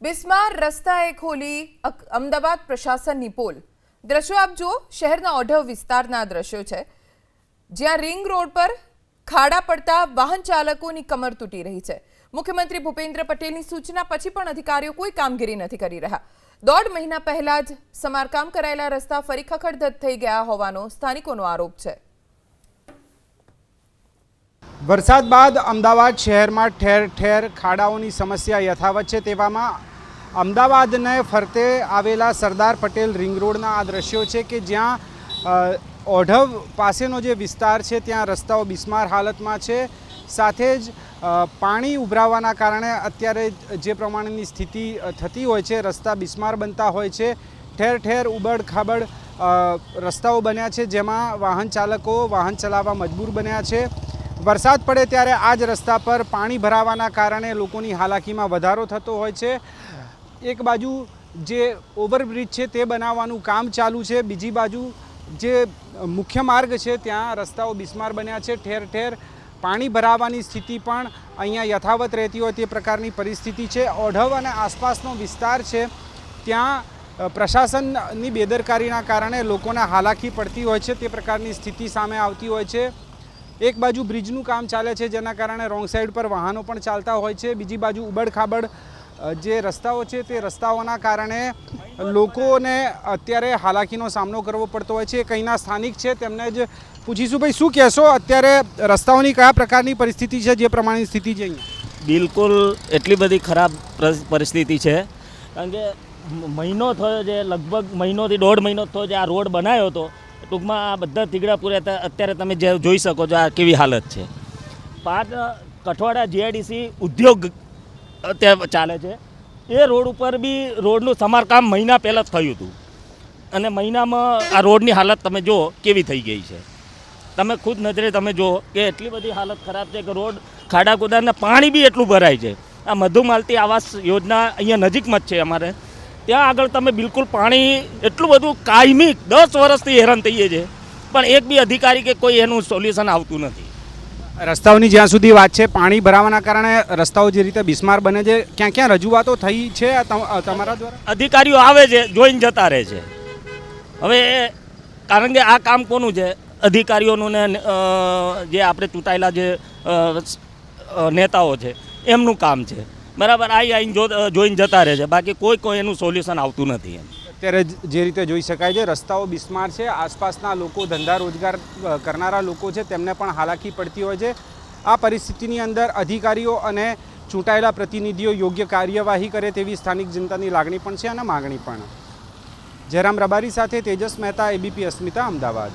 બિસ્માર રસ્તાએ ખોલી અમદાવાદ પ્રશાસનની પોલ। દ્રશ્યો આપ જુઓ, શહેરના ઓઢવ વિસ્તારના દ્રશ્યો છે, જ્યાં રિંગ રોડ પર ખાડા પડતા વાહન ચાલકોની કમર તૂટી રહી છે। મુખ્યમંત્રી ભૂપેન્દ્ર પટેલની સૂચના પછી પણ અધિકારીઓ કોઈ કામગીરી નથી કરી રહ્યા। 1.5 મહિના પહેલા જ સમારકામ કરાયેલા રસ્તા ફરી ખખડધજ થઈ ગયા હોવાનો સ્થાનિકોનો આરોપ છે। વરસાદ બાદ અમદાવાદ શહેરમાં ઠેર ઠેર ખાડાઓની સમસ્યા યથાવત છે। તેવામાં અમદાવાદને ફરતે આવેલા સરદાર પટેલ રિંગ રોડના આ દ્રશ્યો છે કે જ્યાં ઓઢવ પાસેનો જે વિસ્તાર છે ત્યાં રસ્તાઓ બિસ્માર હાલતમાં છે। સાથે જ પાણી ઉભરાવાના કારણે અત્યારે જે પ્રમાણેની સ્થિતિ થતી હોય છે, રસ્તા બિસ્માર બનતા હોય છે। ઠેર ઠેર ઉબડ ખાબડ રસ્તાઓ બન્યા છે, જેમાં વાહન ચાલકો વાહન ચલાવવા મજબૂર બન્યા છે। વરસાદ પડે ત્યારે આ જ રસ્તા પર પાણી ભરાવાના કારણે લોકોની હાલાકીમાં વધારો થતો હોય છે। એક બાજુ જે ઓવરબ્રિજ છે તે બનાવવાનું કામ ચાલુ છે, બીજી બાજુ જે મુખ્ય માર્ગ છે ત્યાં રસ્તાઓ બિસ્માર બન્યા છે। ઠેર ઠેર પાણી ભરાવાની સ્થિતિ પણ અહીંયા યથાવત રહેતી હોય તે પ્રકારની પરિસ્થિતિ છે। ઓઢવ અને આસપાસનો વિસ્તાર છે ત્યાં પ્રશાસનની બેદરકારીના કારણે લોકોને હાલાકી પડતી હોય છે તે પ્રકારની સ્થિતિ સામે આવતી હોય છે। એક બાજુ બ્રિજનું કામ ચાલે છે, જેના કારણે રોંગ સાઈડ પર વાહનો પણ ચાલતા હોય છે, બીજી બાજુ ઉબડ-ખાબડ જે રસ્તાઓ છે તે રસ્તાઓના કારણે લોકોને અત્યારે હાલાકીનો સામનો કરવો પડતો હોય છે। કંઈના સ્થાનિક છે તેમને જ પૂછીશું, ભાઈ શું કહેશો, અત્યારે રસ્તાઓની કયા પ્રકારની પરિસ્થિતિ છે, જે પ્રમાણેની સ્થિતિ છે અહીંયા? બિલકુલ એટલી બધી ખરાબ પરિસ્થિતિ છે, કારણ કે મહિનો થયો છે, લગભગ મહિનોથી 1.5 મહિનો થયો છે આ રોડ બનાવ્યો હતો। ટૂંકમાં આ બધા તીગડા પૂર્યા અત્યારે તમે જે જોઈ શકો છો આ કેવી હાલત છે। 5 કઠવાડા જીઆઈડીસી ઉદ્યોગ અત્યારે ચાલે છે, એ રોડ ઉપર બી રોડનું સમારકામ મહિના પહેલાં જ થયું હતું, અને મહિનામાં આ રોડની હાલત તમે જુઓ કેવી થઈ ગઈ છે। તમે ખુદ નજરે તમે જુઓ કે એટલી બધી હાલત ખરાબ છે કે રોડ ખાડા ખુદાના પાણી બી એટલું ભરાય છે। આ મધુમાલતી આવાસ યોજના અહીંયા નજીકમાં જ છે અમારે, ત્યાં આગળ તમે બિલકુલ પાણી એટલું બધું કાયમી 10 વર્ષથી હેરાન થઈએ છીએ, પણ એક બી અધિકારી કે કોઈ એનું સોલ્યુશન આવતું નથી। રસ્તાઓની જ્યાં સુધી વાત છે, પાણી ભરાવાના કારણે રસ્તાઓ જે રીતે બિસ્માર બને છે, ક્યાં ક્યાં રજૂઆતો થઈ છે તમારા દ્વારા? અધિકારીઓ આવે છે, જોઈને જતા રહે છે। હવે કારણ કે આ કામ કોનું છે? અધિકારીઓનું ને જે આપણે ચૂંટાયેલા જે નેતાઓ છે એમનું કામ છે, બરાબર? આવીને જોઈને જતા રહે છે, બાકી કોઈ એનું સોલ્યુશન આવતું નથી એમ। અત્યારે જે રીતે જોઈ શકાય છે, રસ્તાઓ બિસ્માર છે, આસપાસના લોકો, ધંધા રોજગાર કરનારા લોકો છે તેમને પણ હાલાકી પડતી હોય છે। આ પરિસ્થિતિની અંદર અધિકારીઓ અને ચૂંટાયેલા પ્રતિનિધિઓ યોગ્ય કાર્યવાહી કરે તેવી સ્થાનિક જનતાની લાગણી પણ છે અને માગણી પણ। જયરામ રબારી સાથે તેજસ મહેતા, એબીપી અસ્મિતા, અમદાવાદ।